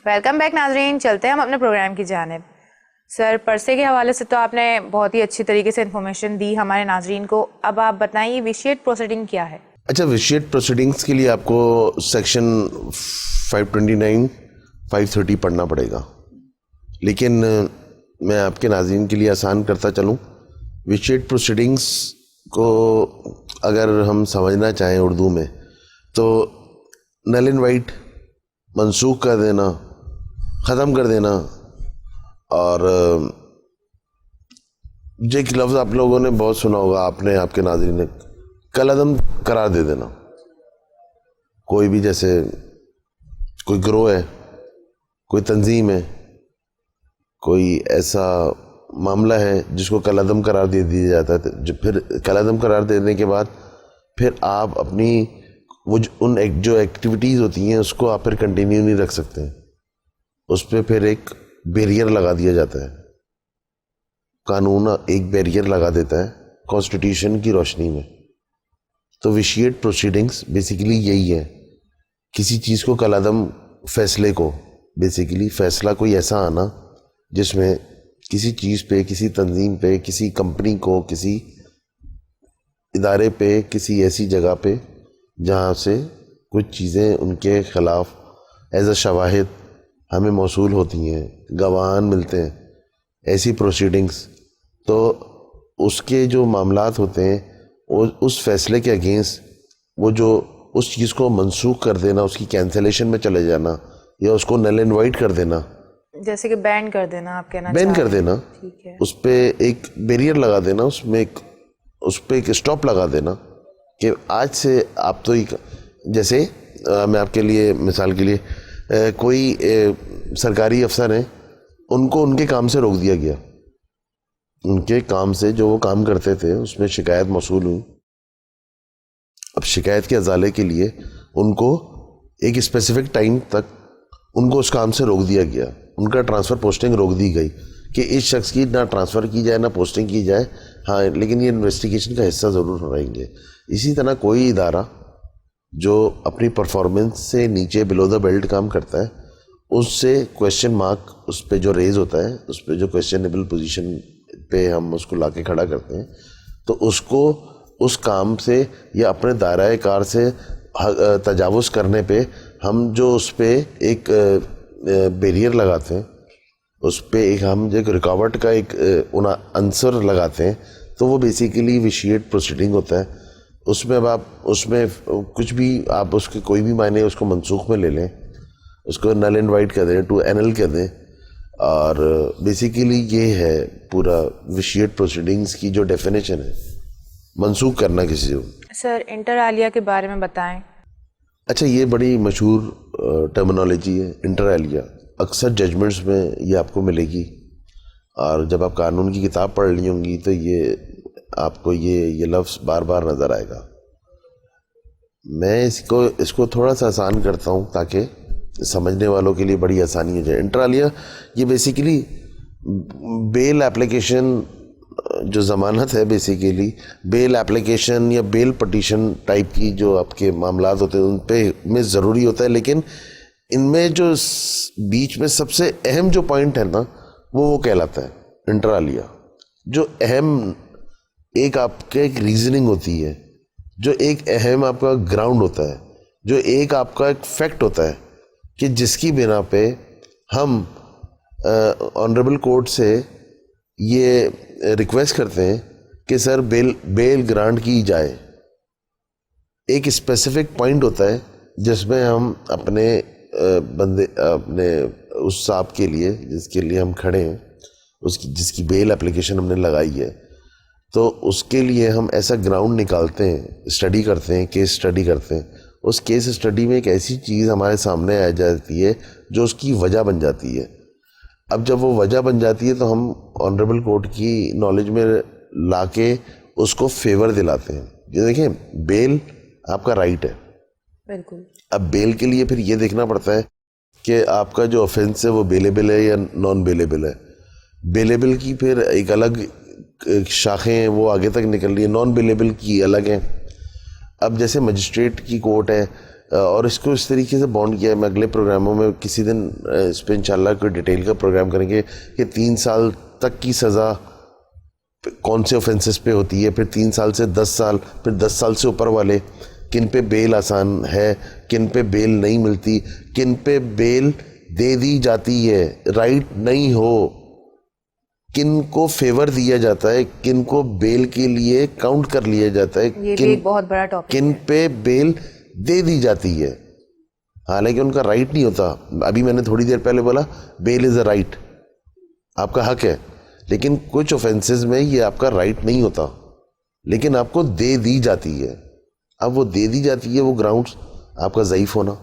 Welcome back ناظرین، چلتے ہیں ہم اپنے پروگرام کی جانب. سر، پرسے کے حوالے سے تو آپ نے بہت ہی اچھی طریقے سے انفارمیشن دی ہمارے ناظرین کو. اب آپ بتائیے ویشیٹ پروسیڈنگ کیا ہے؟ اچھا، ویشیٹ پروسیڈنگس کے لیے آپ کو سیکشن 529 530 پڑھنا پڑے گا، لیکن میں آپ کے ناظرین کے لیے آسان کرتا چلوں. ویشیٹ پروسیڈنگس کو اگر ہم سمجھنا چاہیں اردو میں تو نل اینڈ وائٹ، منسوخ کر دینا، ختم کر دینا، اور جو ایک لفظ آپ لوگوں نے بہت سنا ہوگا، آپ نے، آپ کے ناظرین نے، کالعدم قرار دے دینا. کوئی بھی، جیسے کوئی گروہ ہے، کوئی تنظیم ہے، کوئی ایسا معاملہ ہے جس کو کالعدم قرار دے دیا جاتا ہے، جو پھر کالعدم قرار دینے کے بعد پھر آپ اپنی وہ جو ایکٹیویٹیز ہوتی ہیں اس کو آپ پھر کنٹینیو نہیں رکھ سکتے. اس پہ پھر ایک بیریئر لگا دیا جاتا ہے. قانون ایک بیریئر لگا دیتا ہے کانسٹیٹیوشن کی روشنی میں. تو ویشیٹ پروسیڈنگس بیسیکلی یہی ہے، کسی چیز کو کالعدم، فیصلے کو، بیسیکلی فیصلہ کوئی ایسا آنا جس میں کسی چیز پہ، کسی تنظیم پہ، کسی کمپنی کو، کسی ادارے پہ، کسی ایسی جگہ پہ جہاں سے کچھ چیزیں ان کے خلاف ایز اے شواہد ہمیں موصول ہوتی ہیں، گواہان ملتے ہیں، ایسی پروسیڈنگس. تو اس کے جو معاملات ہوتے ہیں اس فیصلے کے اگینسٹ وہ جو اس چیز کو منسوخ کر دینا، اس کی کینسلیشن میں چلے جانا، یا اس کو نل اینڈ وائٹ کر دینا، جیسے کہ بین کر دینا، آپ کہنا بین کر دینا، ٹھیک ہے، اس پہ ایک بیریئر لگا دینا، اس پہ ایک اسٹاپ لگا دینا کہ آج سے آپ تو جیسے میں آپ کے لیے مثال کے لیے کوئی سرکاری افسر ہیں، ان کو ان کے کام سے روک دیا گیا. ان کے کام سے جو وہ کام کرتے تھے اس میں شکایت موصول ہوئی. اب شکایت کے ازالے کے لیے ان کو ایک اسپیسیفک ٹائم تک ان کو اس کام سے روک دیا گیا. ان کا ٹرانسفر پوسٹنگ روک دی گئی کہ اس شخص کی نہ ٹرانسفر کی جائے نہ پوسٹنگ کی جائے، ہاں لیکن یہ انویسٹیگیشن کا حصہ ضرور رہیں گے. اسی طرح کوئی ادارہ جو اپنی پرفارمنس سے نیچے بلو دا بیلٹ کام کرتا ہے، اس سے کویشچن مارک اس پہ جو ریز ہوتا ہے، اس پہ جو کویشچنیبل پوزیشن پہ ہم اس کو لا کے کھڑا کرتے ہیں، تو اس کو اس کام سے یا اپنے دائرہ کار سے تجاوز کرنے پہ ہم جو اس پہ ایک بیریئر لگاتے ہیں، اس پہ ایک ہم جو رکاوٹ کا ایک عنصر لگاتے ہیں، تو وہ بیسیکلی ویشیٹ پروسیڈنگ ہوتا ہے. اس میں اب آپ اس میں کچھ بھی آپ اس کے کوئی بھی معنی اس کو منسوخ میں لے لیں، اس کو نل اینڈ وائٹ کر دیں، ٹو NL کر دیں، اور بیسیکلی یہ ہے پورا ویشیٹ پروسیڈنگس کی جو ڈیفینیشن ہے، منسوخ کرنا کسی کو. سر انٹر عالیہ کے بارے میں بتائیں. اچھا، یہ بڑی مشہور ٹرمنالوجی ہے انٹر عالیہ. اکثر ججمنٹس میں یہ آپ کو ملے گی، اور جب آپ قانون کی کتاب پڑھ لی ہوں گی تو یہ آپ کو یہ لفظ بار بار نظر آئے گا. میں اس کو تھوڑا سا آسان کرتا ہوں تاکہ سمجھنے والوں کے لیے بڑی آسانی ہو جائے. انٹر عالیہ یہ بیسیکلی بیل ایپلیکیشن، جو ضمانت ہے، بیسیکلی بیل ایپلیکیشن یا بیل پٹیشن ٹائپ کی جو آپ کے معاملات ہوتے ہیں ان پہ میں ضروری ہوتا ہے. لیکن ان میں جو بیچ میں سب سے اہم جو پوائنٹ ہے نا، وہ کہلاتا ہے انٹر عالیہ. جو اہم ایک آپ کے ایک ریزننگ ہوتی ہے، جو ایک اہم آپ کا گراؤنڈ ہوتا ہے، جو ایک آپ کا ایک فیکٹ ہوتا ہے کہ جس کی بنا پہ ہم آنریبل کورٹ سے یہ ریکویسٹ کرتے ہیں کہ سر بیل گرانٹ کی جائے. ایک اسپیسیفک پوائنٹ ہوتا ہے جس میں ہم اپنے اپنے اس صاحب کے لیے جس کے لیے ہم کھڑے ہیں، جس کی بیل اپلیکیشن ہم نے لگائی ہے، تو اس کے لیے ہم ایسا گراؤنڈ نکالتے ہیں، اسٹڈی کرتے ہیں، کیس اسٹڈی کرتے ہیں. اس کیس اسٹڈی میں ایک ایسی چیز ہمارے سامنے آ جاتی ہے جو اس کی وجہ بن جاتی ہے. اب جب وہ وجہ بن جاتی ہے تو ہم آنریبل کورٹ کی نالج میں لا کے اس کو فیور دلاتے ہیں. یہ دیکھیں، بیل آپ کا رائٹ ہے. بالکل. اب بیل کے لیے پھر یہ دیکھنا پڑتا ہے کہ آپ کا جو آفینس ہے وہ بیلیبل ہے یا نان بیلیبل ہے. بیلیبل کی پھر ایک الگ شاخیں ہیں، وہ آگے تک نکل رہی ہے، نان بیلیبل کی الگ ہیں. اب جیسے مجسٹریٹ کی کورٹ ہے اور اس کو اس طریقے سے بانڈ کیا ہے. میں اگلے پروگراموں میں کسی دن اس پہ انشاءاللہ کوئی ڈیٹیل کا پروگرام کریں گے کہ 3 سال تک کی سزا کون سے آفینسز پہ ہوتی ہے, پھر 3 سال سے 10 سال, پھر 10 سال سے اوپر والے, کن پہ بیل آسان ہے, کن پہ بیل نہیں ملتی, کن پہ بیل دے دی جاتی ہے, رائٹ نہیں ہو, کن کو فیور دیا جاتا ہے, کن کو بیل کے لیے کاؤنٹ کر لیا جاتا ہے, یہ بھی ایک بہت بڑا ٹاپک کن پہ بیل دے دی جاتی ہے, حالانکہ ان کا رائٹ نہیں ہوتا. ابھی میں نے تھوڑی دیر پہلے بولا بیل از اے رائٹ, آپ کا حق ہے, لیکن کچھ آفینسز میں یہ آپ کا رائٹ نہیں ہوتا, لیکن آپ کو دے دی جاتی ہے. اب وہ دے دی جاتی ہے, وہ گراؤنڈز آپ کا ضعیف ہونا,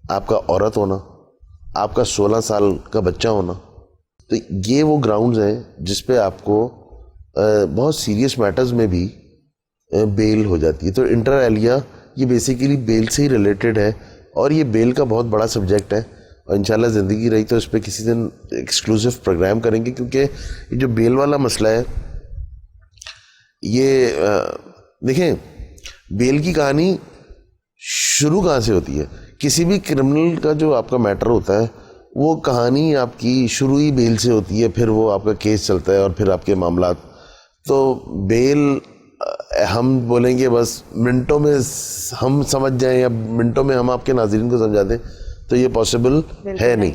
آپ کا عورت ہونا, آپ کا 16 سال کا بچہ ہونا, تو یہ وہ گراؤنڈز ہیں جس پہ آپ کو بہت سیریس میٹرز میں بھی بیل ہو جاتی ہے. تو انٹر ایلیا یہ بیسیکلی بیل سے ہی ریلیٹڈ ہے, اور یہ بیل کا بہت بڑا سبجیکٹ ہے, اور انشاءاللہ زندگی رہی تو اس پہ کسی دن ایکسکلوسیو پروگرام کریں گے, کیونکہ یہ جو بیل والا مسئلہ ہے, یہ دیکھیں بیل کی کہانی شروع کہاں سے ہوتی ہے. کسی بھی کرمنل کا جو آپ کا میٹر ہوتا ہے وہ کہانی آپ کی شروع ہی بیل سے ہوتی ہے, پھر وہ آپ کا کیس چلتا ہے اور پھر آپ کے معاملات. تو بیل ہم بولیں گے بس منٹوں میں ہم سمجھ جائیں یا منٹوں میں ہم آپ کے ناظرین کو سمجھا دیں, تو یہ پاسبل ہے نہیں.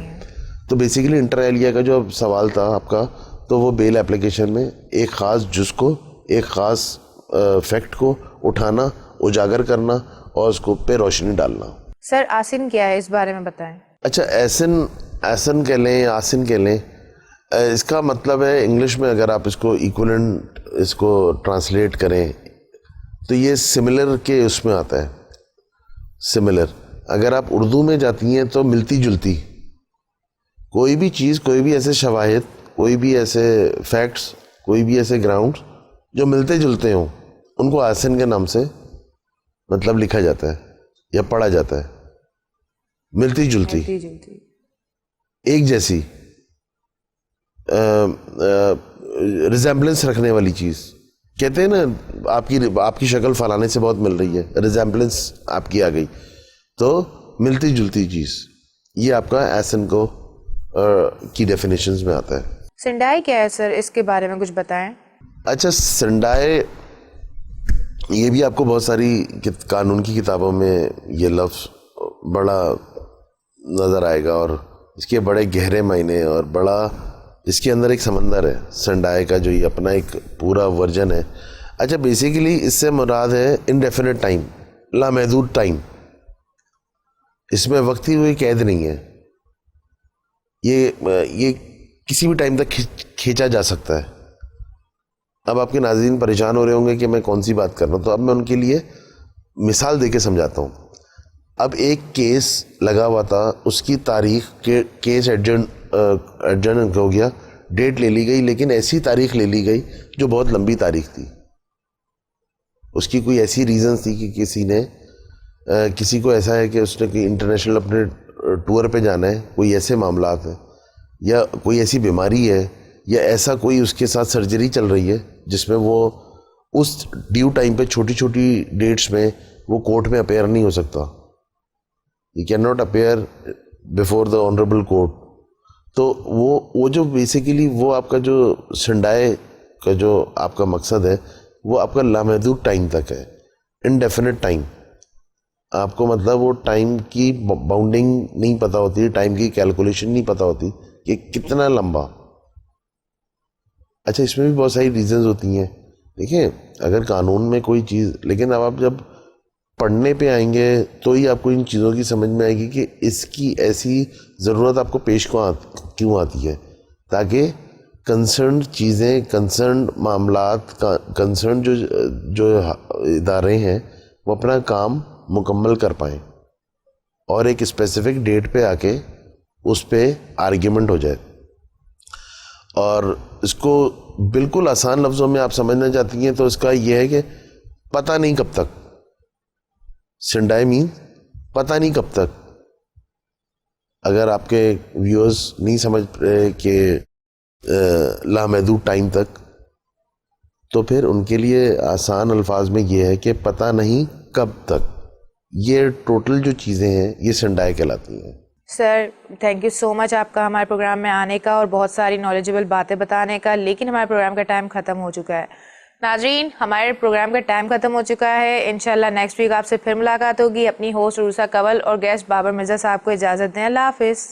تو بیسیکلی انٹر ایلیا کا جو سوال تھا آپ کا, تو وہ بیل اپلیکیشن میں ایک خاص جز کو, ایک خاص فیکٹ کو اٹھانا, اجاگر کرنا اور اس کو پہ روشنی ڈالنا. سر آسن کیا ہے, اس بارے میں بتائیں. اچھا, ایسن کہہ لیں, آسن کہہ لیں, اس کا مطلب ہے انگلش میں اگر آپ اس کو ایکولنٹ اس کو ٹرانسلیٹ کریں تو یہ سملر کے اس میں آتا ہے. سملر اگر آپ اردو میں جاتی ہیں تو ملتی جلتی, کوئی بھی چیز, کوئی بھی ایسے شواہد, کوئی بھی ایسے فیکٹس, کوئی بھی ایسے گراؤنڈ جو ملتے جلتے ہوں, ان کو آسن کے نام سے مطلب لکھا جاتا ہے یا پڑھا جاتا ہے. ملتی جلتی, ایک جیسی, ریزیمبلنس رکھنے والی چیز. کہتے ہیں نا آپ کی شکل فلانے سے بہت مل رہی ہے, ریزیمبلنس آپ کی آ گئی, تو ملتی جلتی چیز, یہ آپ کا ایسن کو کی ڈیفینیشنز میں آتا ہے. سنڈائے کیا ہے سر, اس کے بارے میں کچھ بتائیں. اچھا, سنڈائے یہ بھی آپ کو بہت ساری قانون کی کتابوں میں یہ لفظ بڑا نظر آئے گا, اور اس کے بڑے گہرے معنی, اور بڑا اس کے اندر ایک سمندر ہے سنڈائے کا, جو یہ اپنا ایک پورا ورژن ہے. اچھا, بیسیکلی اس سے مراد ہے انڈیفینٹ ٹائم, لامحدود ٹائم. اس میں وقتی کوئی قید نہیں ہے, یہ کسی بھی ٹائم تک کھینچا جا سکتا ہے. اب آپ کے ناظرین پریشان ہو رہے ہوں گے کہ میں کون سی بات کر رہا ہوں, تو اب میں ان کے لیے مثال دے کے سمجھاتا ہوں. اب ایک کیس لگا ہوا تھا, اس کی تاریخ کے کیس ایڈجرن ہو گیا, ڈیٹ لے لی گئی, لیکن ایسی تاریخ لے لی گئی جو بہت لمبی تاریخ تھی. اس کی کوئی ایسی ریزنز تھی کہ کسی کو ایسا ہے کہ اس نے کوئی انٹرنیشنل اپنے ٹور پہ جانا ہے, کوئی ایسے معاملات ہیں, یا کوئی ایسی بیماری ہے, یا ایسا کوئی اس کے ساتھ سرجری چل رہی ہے جس میں وہ اس ڈیو ٹائم پہ چھوٹی چھوٹی ڈیٹس میں وہ کورٹ میں اپیئر نہیں ہو سکتا. He can not appear before the honourable court. تو وہ جو بیسیکلی وہ آپ کا جو سنڈائے کا جو آپ کا مقصد ہے, وہ آپ کا لامحدود ٹائم تک ہے, انڈیفینٹ ٹائم. آپ کو مطلب وہ ٹائم کی باؤنڈنگ نہیں پتہ ہوتی, ٹائم کی کیلکولیشن نہیں پتہ ہوتی کہ کتنا لمبا. اچھا, اس میں بھی بہت ساری ریزنز ہوتی ہیں. دیکھیں, اگر قانون میں کوئی چیز, لیکن اب آپ جب پڑھنے پہ آئیں گے تو ہی آپ کو ان چیزوں کی سمجھ میں آئے گی کہ اس کی ایسی ضرورت آپ کو پیش کیوں آتی ہے, تاکہ کنسرنڈ چیزیں, کنسرنڈ معاملات, کنسرنڈ جو ادارے ہیں وہ اپنا کام مکمل کر پائیں, اور ایک اسپیسیفک ڈیٹ پہ آ کے اس پہ آرگیومنٹ ہو جائے. اور اس کو بالکل آسان لفظوں میں آپ سمجھنا چاہتی ہیں تو اس کا یہ ہے کہ پتہ نہیں کب تک. سنڈائے مین پتہ نہیں کب تک. اگر آپ کے ویورز نہیں سمجھ رہے کہ لامحدود ٹائم تک, تو پھر ان کے لیے آسان الفاظ میں یہ ہے کہ پتہ نہیں کب تک. یہ ٹوٹل جو چیزیں ہیں یہ سنڈائے کہلاتی ہیں. سر تھینک یو سو مچ آپ کا ہمارے پروگرام میں آنے کا اور بہت ساری نالجبل باتیں بتانے کا، لیکن ہمارے پروگرام کا ٹائم ختم ہو چکا ہے. ناظرین ہمارے پروگرام کا ٹائم ختم ہو چکا ہے. انشاءاللہ نیکسٹ ویک آپ سے پھر ملاقات ہوگی. اپنی ہوسٹ عروسہ کنول اور گیسٹ بابر مرزا صاحب کو اجازت دیں. اللہ حافظ.